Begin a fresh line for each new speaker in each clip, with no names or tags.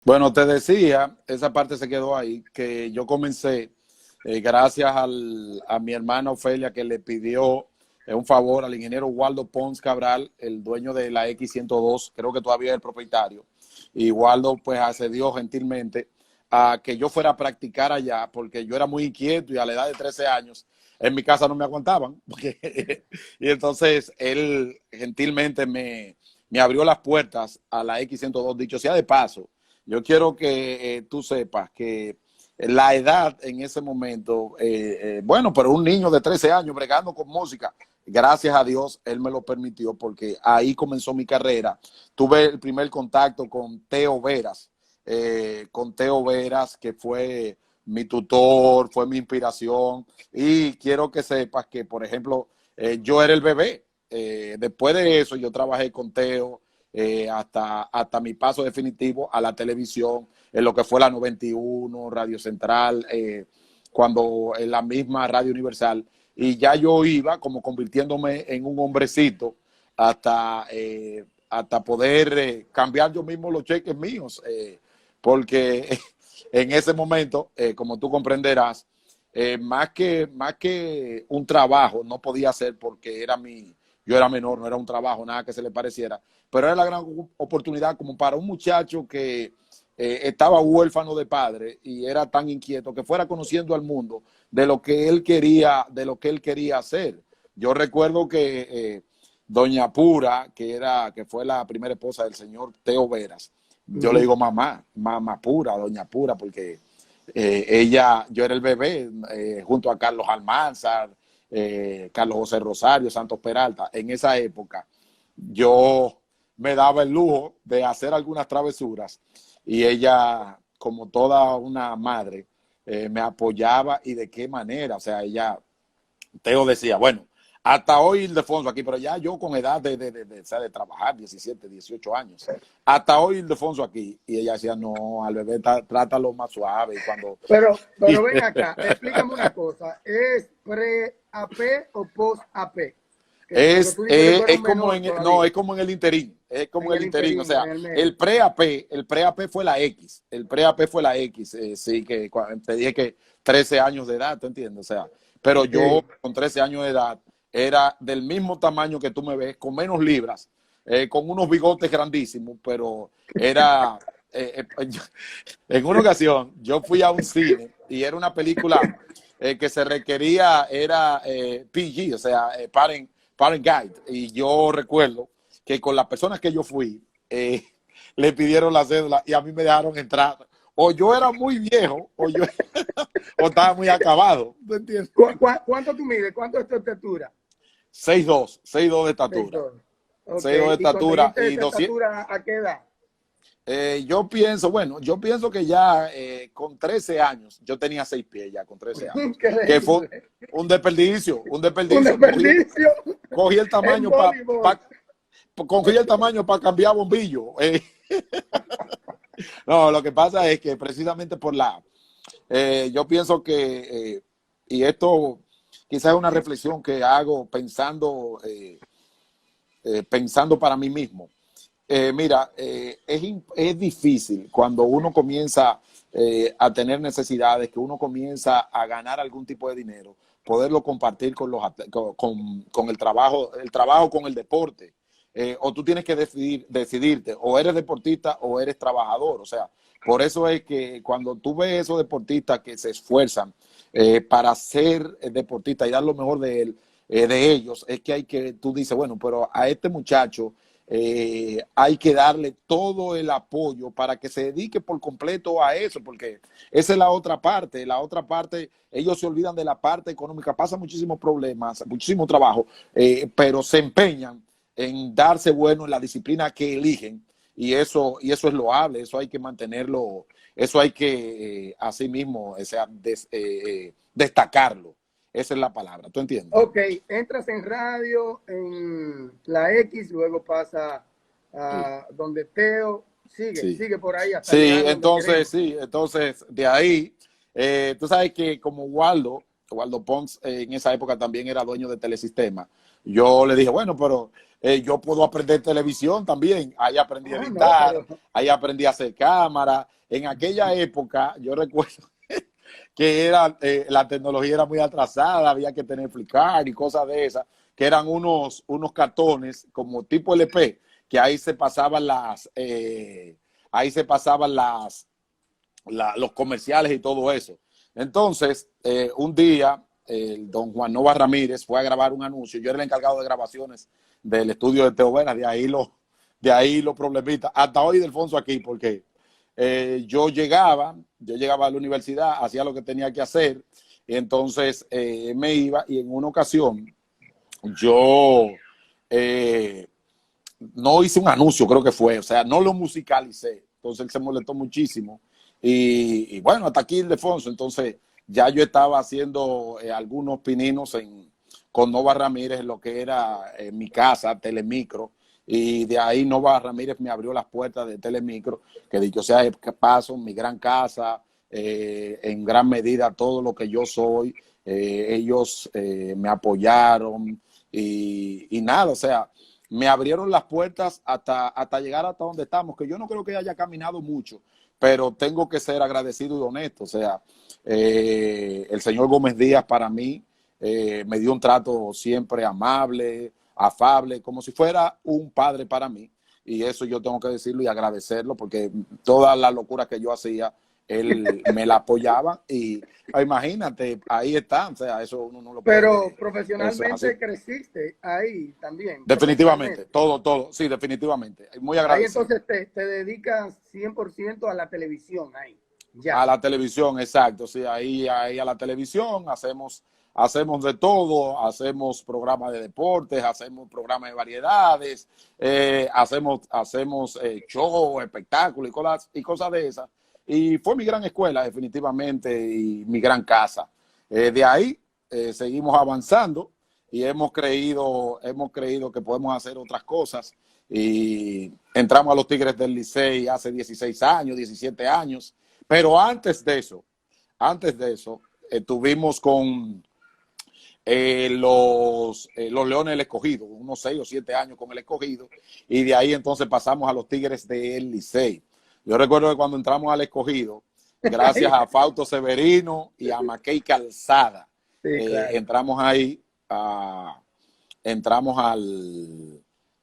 Bueno, te decía, esa parte se quedó ahí, que yo comencé gracias a mi hermana Ofelia que le pidió un favor al ingeniero Waldo Pons Cabral, el dueño de la X102, creo que todavía es el propietario, y Waldo pues accedió gentilmente a que yo fuera a practicar allá, porque yo era muy inquieto y a la edad de 13 años en mi casa no me aguantaban, y entonces él gentilmente me abrió las puertas a la X102, dicho sea de paso. Yo quiero que tú sepas que la edad en ese momento, bueno, pero un niño de 13 años bregando con música, gracias a Dios, él me lo permitió porque ahí comenzó mi carrera. Tuve el primer contacto con Teo Veras, que fue mi tutor, fue mi inspiración. Y quiero que sepas que, por ejemplo, yo era el bebé. Después de eso, yo trabajé con Teo hasta mi paso definitivo a la televisión, en lo que fue la 91, Radio Central, cuando en la misma Radio Universal, y ya yo iba como convirtiéndome en un hombrecito hasta poder cambiar yo mismo los cheques míos, porque en ese momento, como tú comprenderás, más que un trabajo no podía hacer porque yo era menor, no era un trabajo, nada que se le pareciera, pero era la gran oportunidad como para un muchacho que estaba huérfano de padre y era tan inquieto que fuera conociendo al mundo de lo que él quería hacer. Yo recuerdo que Doña Pura, que fue la primera esposa del señor Teo Veras, yo le digo mamá Pura, Doña Pura, porque yo era el bebé junto a Carlos Almanzar, Carlos José Rosario, Santos Peralta. En esa época yo me daba el lujo de hacer algunas travesuras y ella, como toda una madre, me apoyaba y de qué manera. O sea, Teo decía, bueno, hasta hoy Ildefonso aquí, pero ya yo con edad o sea, de trabajar, 17, 18 años, hasta hoy Ildefonso aquí. Y ella decía, no, al bebé trátalo más suave. Y cuando...
Pero ven acá, explícame una cosa. ¿Es pre-AP o post-AP? Porque tú dices que tú eres un menor
No,
todavía,
es como en el interín, es como
en
en el
el
interín, o
interino,
sea,
en el medio.
el pre-AP fue la X, sí, que te dije que 13 años de edad, ¿tú entiendes? O sea, pero yo
Sí.
con 13 años de edad era del mismo tamaño que tú me ves, con menos libras, con unos bigotes grandísimos, pero era, en una ocasión yo fui a un cine y era una película que se requería, era PG, o sea, Parent Guide. Y yo recuerdo que con las personas que yo fui, le pidieron la cédula y a mí me dejaron entrar. O yo era muy viejo o estaba muy acabado. ¿Tú entiendes?
¿Cuánto tú mides? ¿Cuánto es tu estatura?
6'2", de estatura.
6'2". Ok.
6'2" de
¿Y
estatura
conseguiste
y
esa
200.
estatura a qué edad?
Yo pienso que ya con 13 años, yo tenía 6 pies ya con 13 años, que fue
Increíble.
un
Un
desperdicio.
desperdicio
Cogí el
en
tamaño
voleibol.
cogí el tamaño para cambiar bombillo. No, lo que pasa es que precisamente yo pienso que, y esto quizás es una reflexión que hago pensando para mí mismo. Mira, es difícil cuando uno comienza a tener necesidades, que uno comienza a ganar algún tipo de dinero, poderlo compartir con el trabajo con el deporte. O tú tienes que decidirte, o eres deportista o eres trabajador. O sea, por eso es que cuando tú ves esos deportistas que se esfuerzan para ser deportistas y dar lo mejor de ellos, es que tú dices, bueno, pero a este muchacho hay que darle todo el apoyo para que se dedique por completo a eso, porque esa es la otra parte. La otra parte, ellos se olvidan de la parte económica, pasan muchísimos problemas, muchísimo trabajo, pero se empeñan en darse bueno en la disciplina que eligen, y eso es loable, eso hay que mantenerlo, eso hay que así mismo, o sea, destacarlo. Esa es la palabra, ¿tú entiendes?
Ok, entras en radio, en la X, luego pasa
Sí.
a donde Teo,
Sí.
sigue por ahí hasta llegar a donde queremos.
Sí, entonces de ahí, tú sabes que como Waldo Pons en esa época también era dueño de Telesistema, yo le dije, bueno, pero yo puedo aprender televisión también. Ahí aprendí a
Ah, no,
editar,
pero
ahí aprendí a hacer cámara. En aquella época, yo recuerdo que era, la tecnología era muy atrasada, había que tener Flickr y cosas de esas, que eran unos cartones como tipo LP, que ahí se pasaban los comerciales y todo eso. Entonces, un día, el don Juan Nova Ramírez fue a grabar un anuncio. Yo era el encargado de grabaciones del estudio de Teo Vera, de ahí los problemitas. Hasta hoy, Delfonso, aquí, porque yo llegaba a la universidad, hacía lo que tenía que hacer, y entonces me iba, y en una ocasión yo eh, no hice un anuncio, creo que fue, o sea, no lo musicalicé. Entonces él se molestó muchísimo. Y bueno, hasta aquí Ildefonso. Entonces ya yo estaba haciendo algunos pininos con Nova Ramírez en lo que era mi casa, Telemicro. Y de ahí Nova Ramírez me abrió las puertas de Telemicro, que dicho sea de paso, mi gran casa, en gran medida todo lo que yo soy. Ellos me apoyaron y nada, o sea, me abrieron las puertas hasta llegar hasta donde estamos, que yo no creo que haya caminado mucho, pero tengo que ser agradecido y honesto. O sea, el señor Gómez Díaz para mí me dio un trato siempre amable, afable, como si fuera un padre para mí. Y eso yo tengo que decirlo y agradecerlo, porque toda la locura que yo hacía, él me la apoyaba. Y imagínate, ahí está. O sea, eso uno no lo
pero
puede, eso es así.
profesionalmente creciste ahí también,
Definitivamente,
profesionalmente.
todo, sí, definitivamente. Muy
Ahí
agradecido.
entonces te dedicas 100% a la televisión, ahí,
A
ya.
la televisión, exacto, sí, ahí a la televisión hacemos de todo, hacemos programas de deportes, hacemos programas de variedades, hacemos show, espectáculos y cosas de esas. Y fue mi gran escuela, definitivamente, y mi gran casa. De ahí seguimos avanzando y hemos creído que podemos hacer otras cosas. Y entramos a los Tigres del Licey hace 16 años, 17 años. Pero antes de eso, estuvimos con los Leones del Escogido, unos 6 o 7 años con el Escogido, y de ahí entonces pasamos a los Tigres del Licey. Yo recuerdo que cuando entramos al Escogido, gracias a Fausto Severino y a Mackey Calzada,
Sí, claro.
entramos ahí, entramos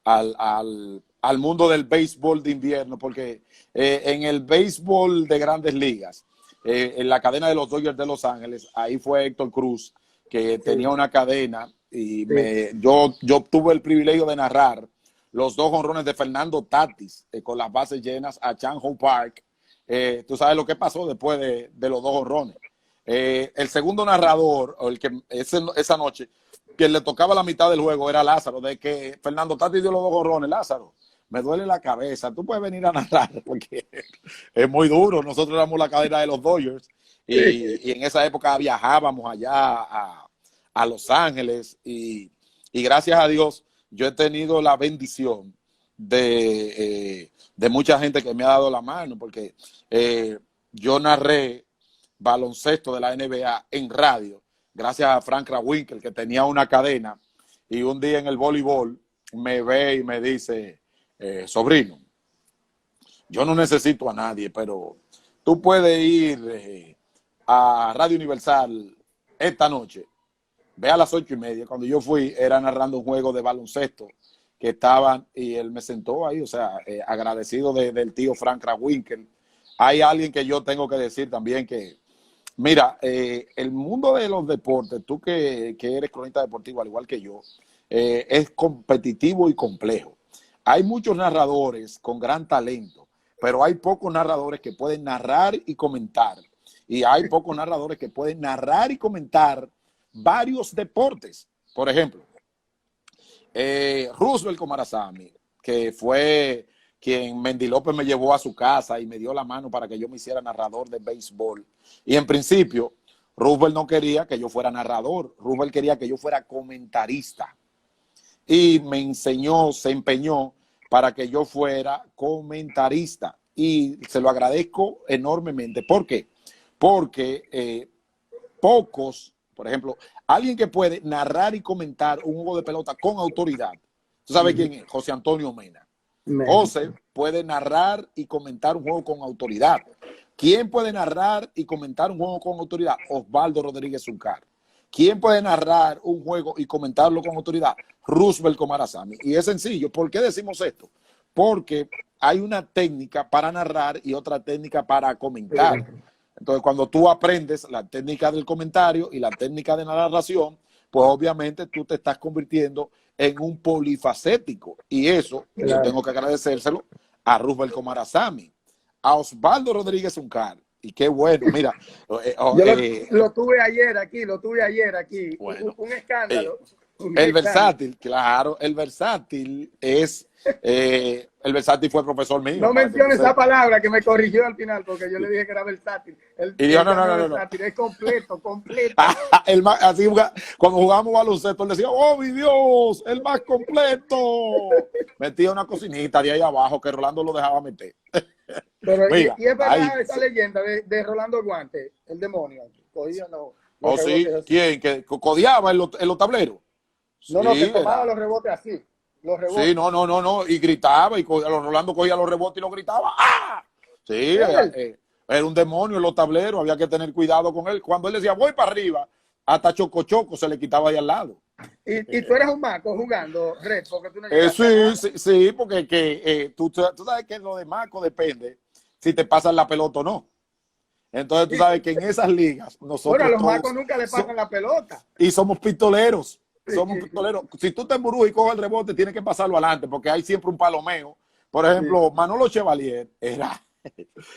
al mundo del béisbol de invierno, porque en el béisbol de grandes ligas, en la cadena de los Dodgers de Los Ángeles, ahí fue Héctor Cruz, que tenía
Sí,
una cadena, y
sí.
yo tuve el privilegio de narrar los 2 jonrones de Fernando Tatis con las bases llenas a Chan Ho Park. Tú sabes lo que pasó después de los 2 jonrones. El segundo narrador, o el que esa noche, quien le tocaba la mitad del juego era Lázaro. De que Fernando Tatis dio los 2 jonrones, Lázaro, me duele la cabeza, tú puedes venir a narrar, porque es muy duro. Nosotros éramos la cadena de los Dodgers, y en esa época viajábamos allá a Los Ángeles, y gracias a Dios yo he tenido la bendición de mucha gente que me ha dado la mano, porque yo narré baloncesto de la NBA en radio, gracias a Frank Krawinkel, que tenía una cadena, y un día en el voleibol me ve y me dice, sobrino, yo no necesito a nadie, pero tú puedes ir a Radio Universal esta noche. Ve a las 8:30. Cuando yo fui, era narrando un juego de baloncesto que estaban, y él me sentó ahí, o sea, agradecido del tío Frank Krawinkel. Hay alguien que yo tengo que decir también que, mira, el mundo de los deportes, tú que eres cronista deportivo al igual que yo, es competitivo y complejo. Hay muchos narradores con gran talento, pero hay pocos narradores que pueden narrar y comentar. Y hay pocos narradores que pueden narrar y comentar varios deportes. Por ejemplo, Roosevelt Comarazami, que fue quien Mendy López me llevó a su casa y me dio la mano para que yo me hiciera narrador de béisbol. Y en principio, Roosevelt no quería que yo fuera narrador, Roosevelt quería que yo fuera comentarista. Y me enseñó, se empeñó para que yo fuera comentarista. Y se lo agradezco enormemente. ¿Por qué? Porque pocos Por ejemplo, alguien que puede narrar y comentar un juego de pelota con autoridad. ¿Tú sabes quién es? José Antonio Mena. José puede narrar y comentar un juego con autoridad. ¿Quién puede narrar y comentar un juego con autoridad? Osvaldo Rodríguez Zuncar. ¿Quién puede narrar un juego y comentarlo con autoridad? Roosevelt Comarazami. Y es sencillo. ¿Por qué decimos esto? Porque hay una técnica para narrar y otra técnica para comentar. Entonces, cuando tú aprendes la técnica del comentario y la técnica de la narración, pues obviamente tú te estás convirtiendo en un polifacético. Y eso yo tengo que agradecérselo a Roosevelt Comarazami, a Osvaldo Rodríguez Zuncar. Y qué bueno, mira.
Lo tuve ayer aquí.
Bueno,
un escándalo.
El versátil, claro, el versátil es, el versátil fue profesor mío.
No mencione esa palabra que me corrigió al final porque yo le dije que era versátil.
Y dijo, no.
Es completo.
Así, cuando jugábamos baloncesto, él decía, oh mi Dios, el más completo. Metía una cocinita de ahí abajo que Rolando lo dejaba meter.
Pero, mira, y es verdad esa leyenda de Rolando Guante, el demonio. Cogía
sí, ¿quién? ¿Que codiaba en los tableros?
No, que tomaba los rebotes así. Los rebotes.
Sí, no. Y gritaba, y Rolando cogía los rebotes y lo gritaba. ¡Ah! Sí, era un demonio en los tableros, había que tener cuidado con él. Cuando él decía, voy para arriba, hasta Choco se le quitaba ahí al lado.
¿Y tú eres un maco jugando, Red? Porque tú no
sí, porque tú sabes que lo de maco depende si te pasan la pelota o no. Entonces tú sabes que en esas ligas nosotros
bueno, a los macos nunca le pasan la pelota.
Y somos pistoleros. Somos pistoleros. Si tú te embrujas y coges el rebote, tienes que pasarlo adelante, porque hay siempre un palomeo. Por ejemplo, Manolo Chevalier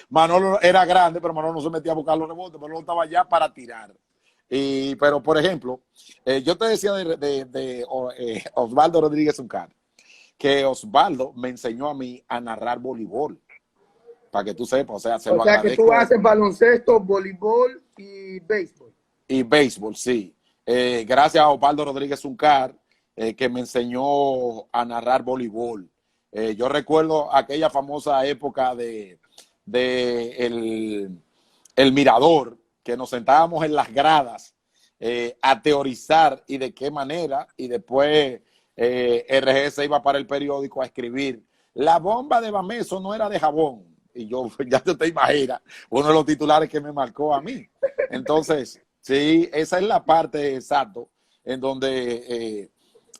Manolo era grande, pero Manolo no se metía a buscar los rebotes, Manolo estaba allá para tirar. Pero, por ejemplo, yo te decía de Osvaldo Rodríguez Zuncar, que Osvaldo me enseñó a mí a narrar voleibol, para que tú sepas, o sea,
lo agradezco. Que tú haces baloncesto, voleibol y béisbol.
Y béisbol, sí. Gracias a Osvaldo Rodríguez Zuncar, que me enseñó a narrar voleibol. Yo recuerdo aquella famosa época de el Mirador, que nos sentábamos en las gradas a teorizar y de qué manera, y después RG se iba para el periódico a escribir, la bomba de Bameso no era de jabón. Y yo, ya te imaginas, uno de los titulares que me marcó a mí. Entonces, sí, esa es la parte exacta en donde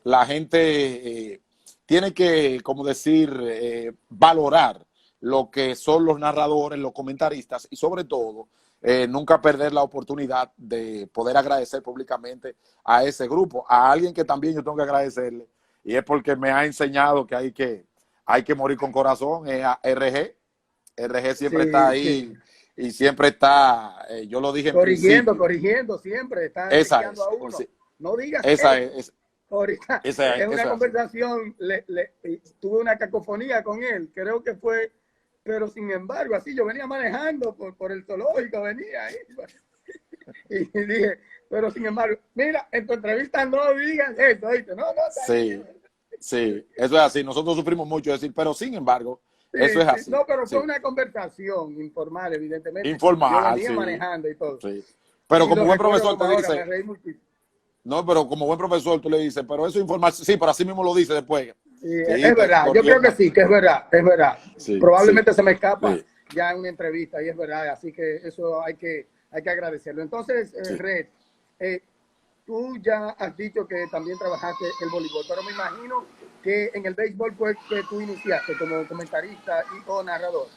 la gente tiene que, como decir, valorar lo que son los narradores, los comentaristas y sobre todo nunca perder la oportunidad de poder agradecer públicamente a ese grupo, a alguien que también yo tengo que agradecerle y es porque me ha enseñado que hay que morir con corazón, es a RG. RG siempre está ahí y siempre está, yo lo dije
corrigiendo siempre, está
enseñando
a uno. Sí. No digas ahorita en una conversación tuve una cacofonía con él, creo que fue, pero sin embargo, así yo venía manejando por el zoológico, venía ahí y dije, pero sin embargo, mira, en tu entrevista no digas esto, ¿viste? No,
sí, eso es así, nosotros sufrimos mucho decir, pero sin embargo, eso es así.
No, pero fue una conversación informal, evidentemente.
Informal,
yo venía manejando y todo.
Sí. Pero como buen profesor tú dices, no, pero como buen profesor tú le dices, pero eso es informal, sí, pero así mismo lo dice después.
Sí, es verdad, yo creo que sí, que es verdad. Sí, probablemente se me escapa ya en una entrevista y es verdad, así que eso hay que agradecerlo. Entonces, Red, tú ya has dicho que también trabajaste el voleibol, pero me imagino que en el béisbol fue que tú iniciaste como comentarista o narrador.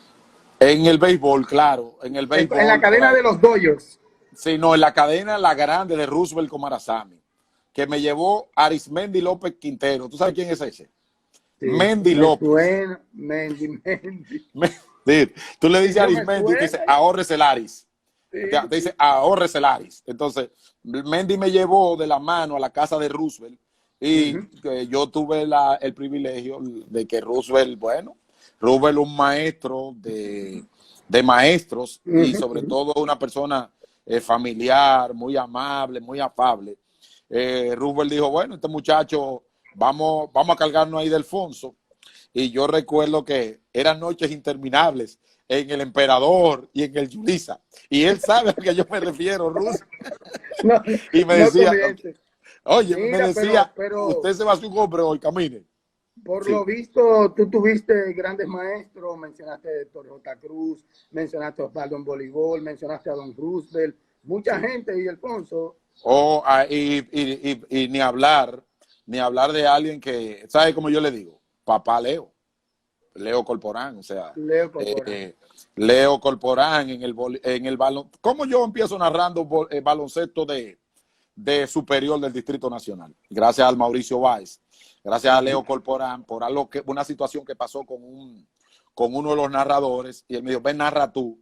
En el béisbol, claro, en el béisbol.
En la cadena de los Dodgers.
Sí, no, en la cadena La Grande de Roosevelt Comarazami, que me llevó Arismendi López Quintero. ¿Tú sabes quién es ese? Sí, Mendy López.
Bueno, Mendy.
Tú le dices a Arismendi y dice, ahorres el Aris. Sí, te dice, ahorres el Aris. Entonces, Mendy me llevó de la mano a la casa de Roosevelt y yo tuve el privilegio de que Roosevelt, Roosevelt un maestro de maestros y sobre todo una persona familiar, muy amable, muy afable. Roosevelt dijo, bueno, este muchacho, vamos a cargarnos ahí de Alfonso. Y yo recuerdo que eran noches interminables en el Emperador y en el Yulisa. Y él sabe a qué yo me refiero, Roosevelt.
No,
Y me
no
decía,
comience.
oye, me
Mira,
decía,
pero
usted se va a hacer un hombre hoy, camine.
por
Sí.
lo visto, tú tuviste grandes maestros, mencionaste a Héctor J. Cruz, mencionaste a Osvaldo en voleibol, mencionaste a Don Roosevelt, mucha
Sí.
gente, y Alfonso.
Y ni hablar de alguien que, ¿sabe cómo yo le digo? Papá Leo Corporán, o sea,
Leo Corporán.
Leo Corporán en el balón. ¿Cómo yo empiezo narrando baloncesto de superior del Distrito Nacional? Gracias al Mauricio Báez, gracias a Leo Corporán por una situación que pasó con uno de los narradores, y él me dijo, ven, narra tú.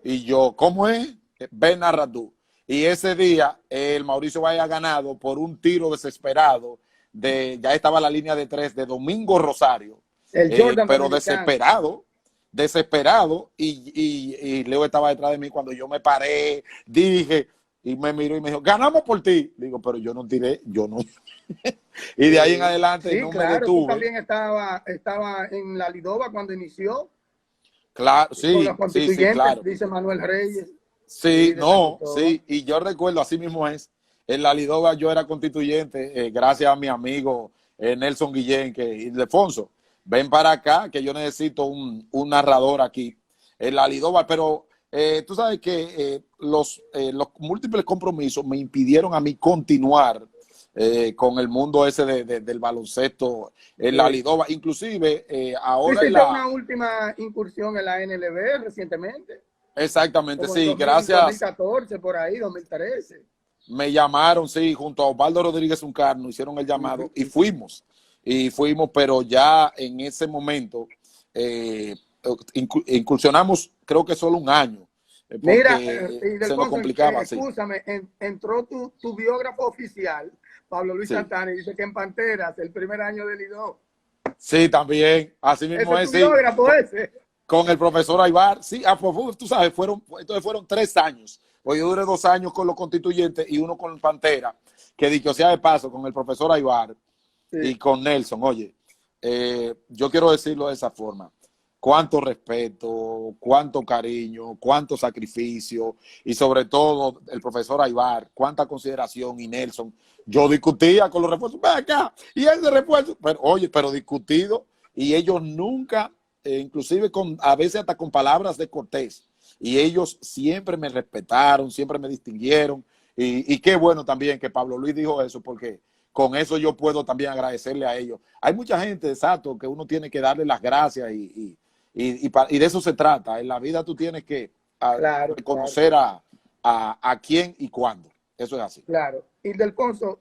Y yo, ¿cómo es? Ven, narra tú. Y ese día el Mauricio Báez ha ganado por un tiro desesperado ya estaba la línea de 3 de Domingo Rosario,
El Jordan
pero
dominicano.
desesperado, y Leo estaba detrás de mí cuando yo me paré, dije, y me miró y me dijo, ganamos por ti. Digo, pero yo no tiré, yo no. Y de ahí en adelante
Sí,
no me
claro, tú
detuve.
también estaba en la Lidova cuando inició
Claro,
con los
sí, sí, sí,
constituyentes,
claro.
dice Manuel Reyes.
Sí,
Sí, de San
no,
Cristóbal.
sí, y yo recuerdo, así mismo es, en la Lidova yo era constituyente, gracias a mi amigo Nelson Guillén, que Ildefonso, ven para acá, que yo necesito un narrador aquí en la Lidova, pero tú sabes que los múltiples compromisos me impidieron a mí continuar con el mundo ese del baloncesto en la
Sí.
Lidova, inclusive
Tú
ahora en
hiciste
la...
una última incursión en la NLB recientemente,
Exactamente,
como en
sí,
2014,
gracias.
por ahí, 2013.
Me llamaron, sí, junto a Osvaldo Rodríguez Uncarno, hicieron el llamado y fuimos, pero ya en ese momento incursionamos, creo que solo un año,
Mira,
porque
y
se nos
Delfonso,
complicaba, sí,
escúchame, entró tu biógrafo oficial, Pablo Luis
sí,
Santana, y dice que en Panteras, el primer año de Lido.
sí, también, así
Ese
mismo
es
es,
tu
sí,
biógrafo ese.
con el profesor Aybar, sí, tú sabes, entonces fueron 3 años, pues yo duré 2 años con los constituyentes y uno con Pantera, que dicho sea de paso, con el profesor Aybar,
Sí.
y con Nelson, oye, yo quiero decirlo de esa forma, cuánto respeto, cuánto cariño, cuánto sacrificio, y sobre todo el profesor Aybar, cuánta consideración, y Nelson, yo discutía con los refuerzos, ven acá, y ese refuerzo, pero oye, pero discutido, y ellos nunca, inclusive a veces hasta con palabras de cortés, y ellos siempre me respetaron, siempre me distinguieron, y qué bueno también que Pablo Luis dijo eso, porque con eso yo puedo también agradecerle a ellos. Hay mucha gente, exacto, que uno tiene que darle las gracias y de eso se trata. En la vida tú tienes que
Claro, claro,
reconocer a quién y cuándo. Eso es así.
claro. Y Delfonso,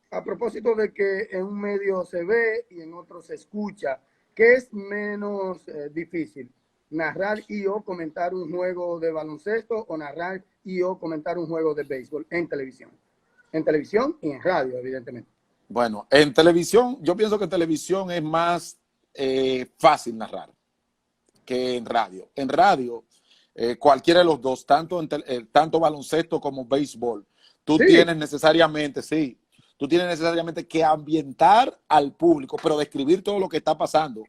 a propósito de que en un medio se ve y en otro se escucha, ¿qué es menos difícil? ¿Narrar y o comentar un juego de baloncesto o narrar y o comentar un juego de béisbol en televisión? En televisión y en radio, evidentemente.
Bueno, en televisión, yo pienso que en televisión es más fácil narrar que en radio. En radio, cualquiera de los dos, tanto baloncesto como béisbol, tú
Sí.
tienes necesariamente, sí, tú tienes necesariamente que ambientar al público, pero describir todo lo que está pasando.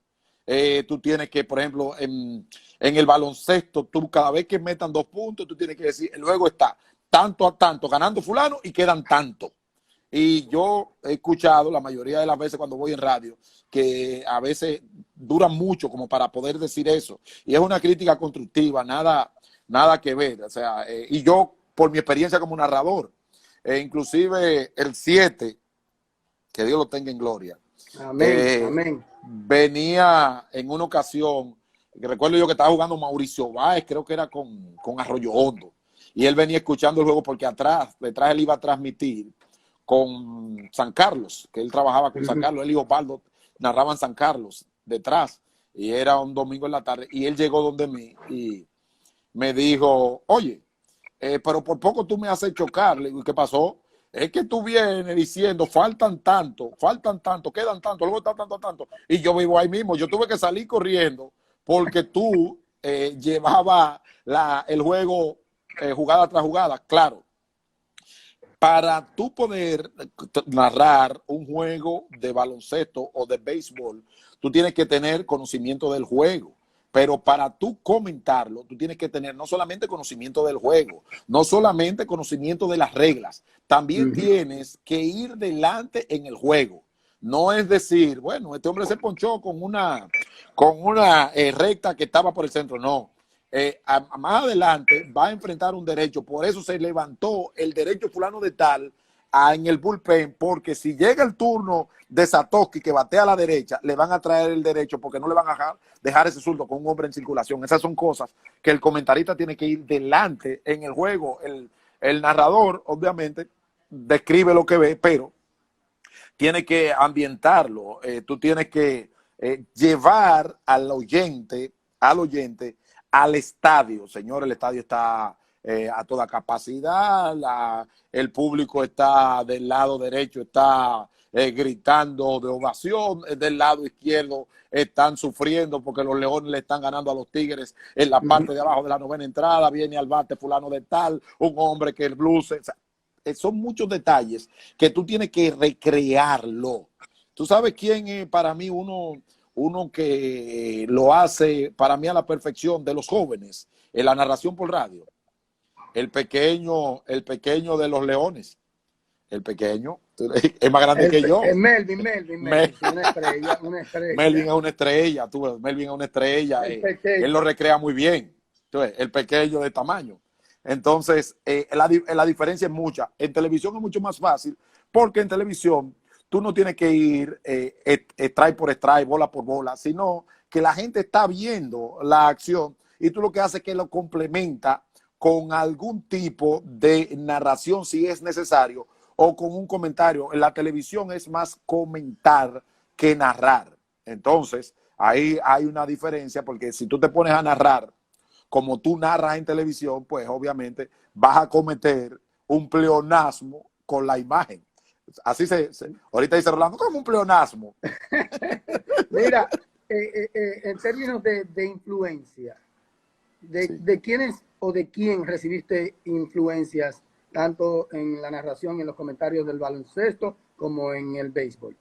Tú tienes que, por ejemplo, en el baloncesto, tú cada vez que metan 2 puntos, tú tienes que decir, luego está tanto a tanto, ganando fulano y quedan tanto. Y yo he escuchado la mayoría de las veces cuando voy en radio que a veces duran mucho como para poder decir eso. Y es una crítica constructiva, nada que ver. O sea, y yo, por mi experiencia como narrador, inclusive el 7, que Dios lo tenga en gloria,
Amén, amén.
venía en una ocasión, que recuerdo yo que estaba jugando Mauricio Báez, creo que era con Arroyo Hondo, y él venía escuchando el juego porque detrás él iba a transmitir con San Carlos, que él trabajaba con San Carlos, él y Osvaldo narraban San Carlos detrás, y era un domingo en la tarde, y él llegó donde mí y me dijo, oye, pero por poco tú me haces chocar. Le digo, ¿qué pasó? Es que tú vienes diciendo, faltan tanto, quedan tanto, luego está tanto, y yo vivo ahí mismo, yo tuve que salir corriendo porque tú llevabas el juego jugada tras jugada, claro. Para tú poder narrar un juego de baloncesto o de béisbol, tú tienes que tener conocimiento del juego. Pero para tú comentarlo, tú tienes que tener no solamente conocimiento del juego, no solamente conocimiento de las reglas, también tienes que ir delante en el juego. No es decir, bueno, este hombre se ponchó con una recta que estaba por el centro. No. Más adelante va a enfrentar un derecho. Por eso se levantó el derecho fulano de tal en el bullpen, porque si llega el turno de Satoshi que batea a la derecha, le van a traer el derecho porque no le van a dejar ese zurdo con un hombre en circulación. Esas son cosas que el comentarista tiene que ir delante en el juego. El narrador, obviamente, describe lo que ve, pero tiene que ambientarlo. Tú tienes que llevar al oyente al estadio. Señor, el estadio está a toda capacidad, el público está del lado derecho, está gritando de ovación, del lado izquierdo están sufriendo porque los Leones le están ganando a los Tigres en la parte de abajo de la novena entrada, viene al bate fulano de tal, un hombre que el blues, o sea, son muchos detalles que tú tienes que recrearlo. Tú sabes quién es para mí uno que lo hace para mí a la perfección de los jóvenes en la narración por radio. El pequeño de los Leones. El pequeño es más grande que yo.
Melvin, una estrella.
Melvin es una estrella, Melvin es una estrella. Él lo recrea muy bien. Entonces, el pequeño de tamaño. Entonces, la diferencia es mucha. En televisión es mucho más fácil porque en televisión tú no tienes que ir strike por strike, bola por bola, sino que la gente está viendo la acción y tú lo que haces es que lo complementa con algún tipo de narración si es necesario o con un comentario. En la televisión es más comentar que narrar. Entonces, ahí hay una diferencia porque si tú te pones a narrar como tú narras en televisión, pues obviamente vas a cometer un pleonasmo con la imagen. Así ahorita dice Rolando, como un pleonasmo.
Mira, en términos de influencia, ¿de quiénes o de quién recibiste influencias tanto en la narración, en los comentarios del baloncesto, como en el béisbol?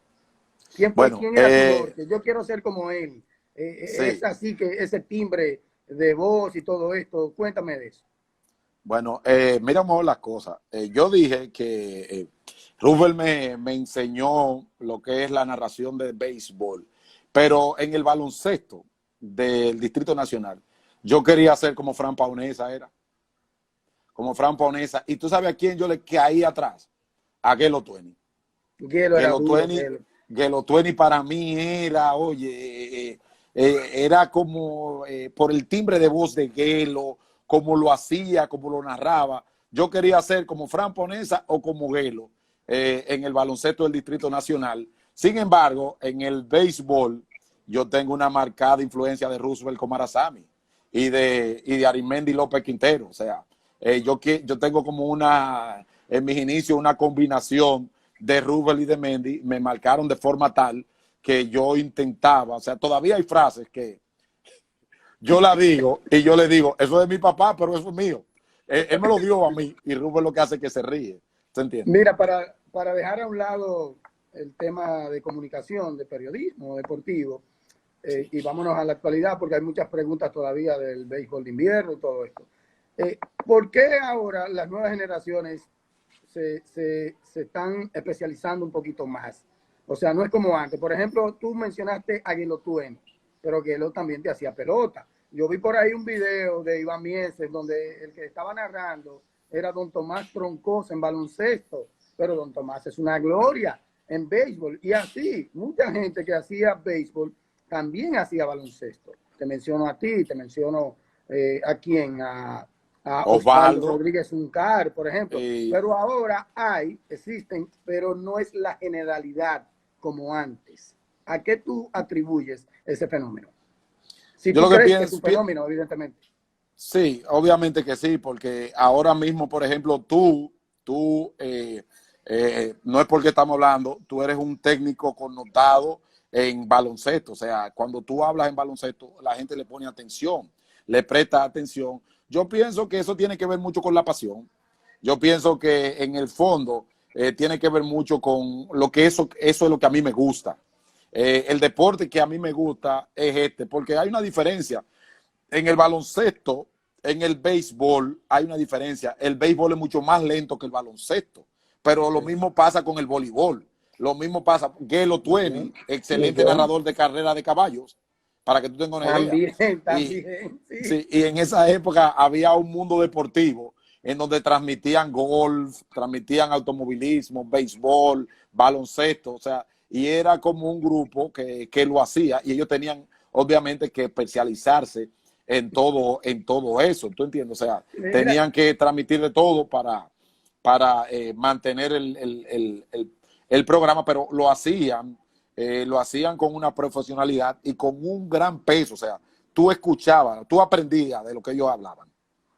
¿Quién era tu norte? Yo quiero ser como él. Sí. Es así que ese timbre de voz y todo esto, cuéntame de eso.
Bueno, miramos las cosas. Yo dije que Rubel me enseñó lo que es la narración de béisbol, pero en el baloncesto del Distrito Nacional, yo quería ser como Fran Paonesa, como Fran Paonesa. ¿Y tú sabes a quién yo le caí atrás? A Gelo Tueni. Gelo Tueni para mí era, oye, era como por el timbre de voz de Gelo, como lo hacía, como lo narraba. Yo quería ser como Fran Paonesa o como Gelo en el baloncesto del Distrito Nacional. Sin embargo, en el béisbol, yo tengo una marcada influencia de Roosevelt Comarazami y de Arimendi López Quintero. O sea, yo tengo como en mis inicios, una combinación de Roosevelt y de Mendy. Me marcaron de forma tal que yo intentaba, o sea, todavía hay frases que yo la digo y yo le digo, eso es de mi papá, pero eso es mío. Él me lo dio a mí y Rubén lo que hace es que se ríe. ¿Se entiende?
Mira, para dejar a un lado el tema de comunicación, de periodismo deportivo, y vámonos a la actualidad porque hay muchas preguntas todavía del béisbol de invierno y todo esto. ¿Por qué ahora las nuevas generaciones se están especializando un poquito más? O sea, no es como antes. Por ejemplo, tú mencionaste a Gelo Tueni, pero Gelo también te hacía pelota. Yo vi por ahí un video de Iván Mieses donde el que estaba narrando era don Tomás Troncoso en baloncesto, pero don Tomás es una gloria en béisbol. Y así, mucha gente que hacía béisbol también hacía baloncesto. Te menciono a ti, te menciono a quién, a Osvaldo Rodríguez Uncar, por ejemplo. Pero ahora existen, pero no es la generalidad como antes. ¿A qué tú atribuyes ese fenómeno? Si tú crees que es un fenómeno, evidentemente.
Sí, obviamente que sí, porque ahora mismo, por ejemplo, tú no es porque estamos hablando, tú eres un técnico connotado en baloncesto. O sea, cuando tú hablas en baloncesto, la gente le pone atención, le presta atención. Yo pienso que eso tiene que ver mucho con la pasión. Yo pienso que en el fondo tiene que ver mucho con lo que eso es lo que a mí me gusta. El deporte que a mí me gusta es porque hay una diferencia. en el baloncesto, en el béisbol hay una diferencia. El béisbol es mucho más lento que el baloncesto, pero lo mismo pasa con el voleibol. Lo mismo pasa, Gelo Tueni, excelente narrador de carrera de caballos, para que tú tengas una idea.
También, sí.
Sí, y en esa época había un mundo deportivo en donde transmitían golf, transmitían automovilismo, béisbol, baloncesto, o sea, y era como un grupo que lo hacía y ellos tenían obviamente que especializarse en todo eso, ¿tú entiendes? O sea, tenían que transmitir de todo para mantener el programa, pero lo hacían con una profesionalidad y con un gran peso, o sea, tú escuchabas, tú aprendías de lo que ellos hablaban.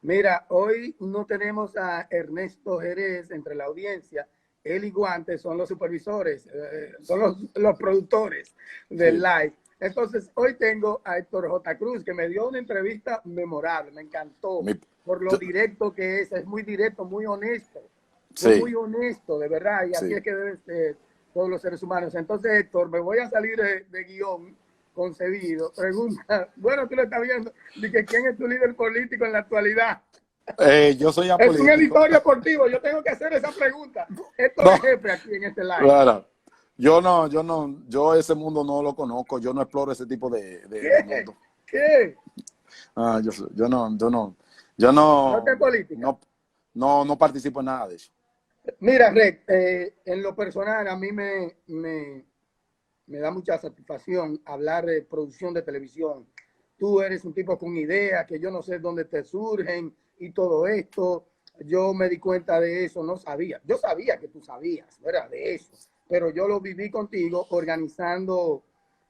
Mira, hoy no tenemos a Ernesto Jerez entre la audiencia. Él y Guante son los supervisores, son los productores del live. Entonces, hoy tengo a Héctor J. Cruz, que me dio una entrevista memorable, me encantó, por lo directo que es muy directo, muy honesto. Muy honesto, de verdad, y así es que deben ser todos los seres humanos. Entonces, Héctor, me voy a salir de guión concebido. Pregunta, bueno, tú lo estás viendo, de que quién es tu líder político en la actualidad.
Yo soy apolítico.
Es un editorio deportivo, yo tengo que hacer esa pregunta. Esto es jefe aquí en este live.
Claro. Yo ese mundo no lo conozco, yo no exploro ese tipo de mundo.
¿Qué?
Yo no.
¿No te política?
No participo en nada de eso.
Mira, Rick, en lo personal a mí me da mucha satisfacción hablar de producción de televisión. Tú eres un tipo con ideas que yo no sé dónde te surgen y todo esto. Yo me di cuenta de eso, no sabía. Yo sabía que tú sabías, ¿verdad? De eso. Pero yo lo viví contigo organizando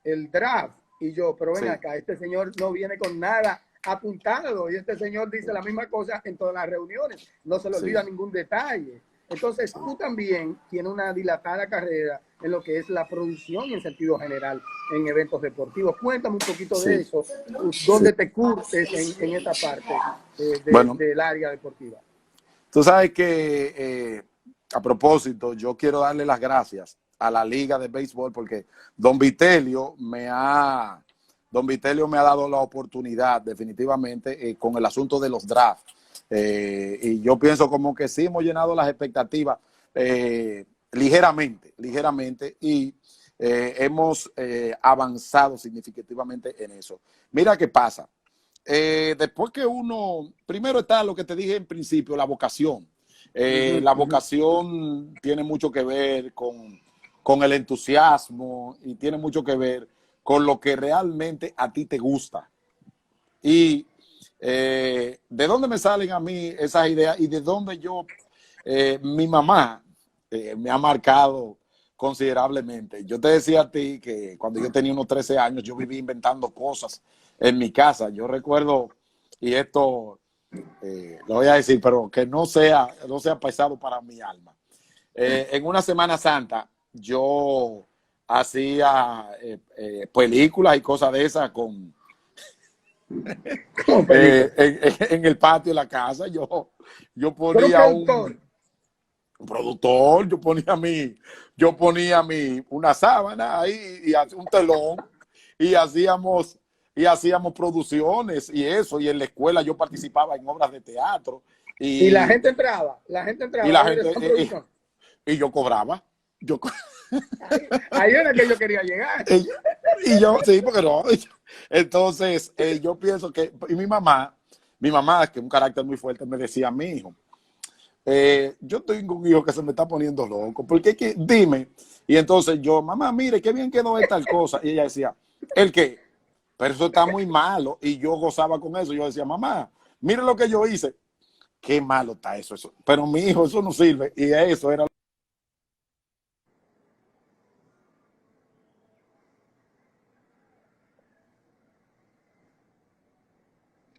el draft. Y yo, pero ven acá, este señor no viene con nada apuntado. Y este señor dice la misma cosa en todas las reuniones. No se le olvida ningún detalle. Entonces, tú también tienes una dilatada carrera en lo que es la producción en sentido general en eventos deportivos. Cuéntame un poquito de eso. ¿Dónde te curtes en esa parte del área deportiva?
Tú sabes que, a propósito, yo quiero darle las gracias a la Liga de Béisbol porque Don Vitelio me ha dado la oportunidad definitivamente con el asunto de los drafts. Y yo pienso como que sí hemos llenado las expectativas ligeramente y hemos avanzado significativamente en eso. Mira qué pasa. Después que primero está lo que te dije en principio, la vocación. La vocación tiene mucho que ver con el entusiasmo y tiene mucho que ver con lo que realmente a ti te gusta. Y ¿de dónde me salen a mí esas ideas? Y de dónde mi mamá me ha marcado considerablemente. Yo te decía a ti que cuando yo tenía unos 13 años, yo viví inventando cosas en mi casa. Yo recuerdo, y esto lo voy a decir, pero que no sea pesado para mi alma. En una Semana Santa, yo hacía películas y cosas de esas en el patio de la casa. Yo ponía un productor, yo ponía una sábana ahí y un telón y hacíamos producciones y eso, y en la escuela yo participaba en obras de teatro
y la gente entraba
y yo cobraba.
Ahí era que yo quería llegar.
Y yo, sí, porque no. Entonces, yo pienso que, y mi mamá, que es un carácter muy fuerte, me decía, mi hijo, yo tengo un hijo que se me está poniendo loco, porque dime. Y entonces yo, mamá, mire, qué bien quedó esta cosa. Y ella decía, ¿el qué? Pero eso está muy malo. Y yo gozaba con eso. Yo decía, mamá, mire lo que yo hice. Qué malo está eso. Pero mi hijo, eso no sirve. Y eso era.